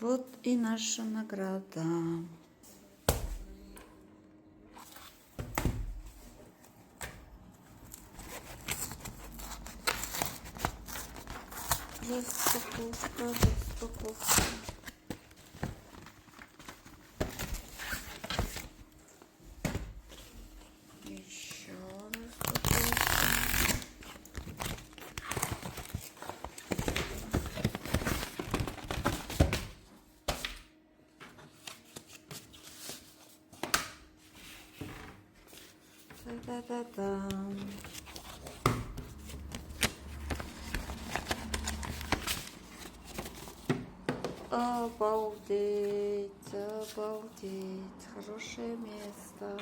Вот и наша награда. Распаковка, распаковка. Еще распаковка. Та-та-та-та. Обалдеть, обалдеть, хорошее место.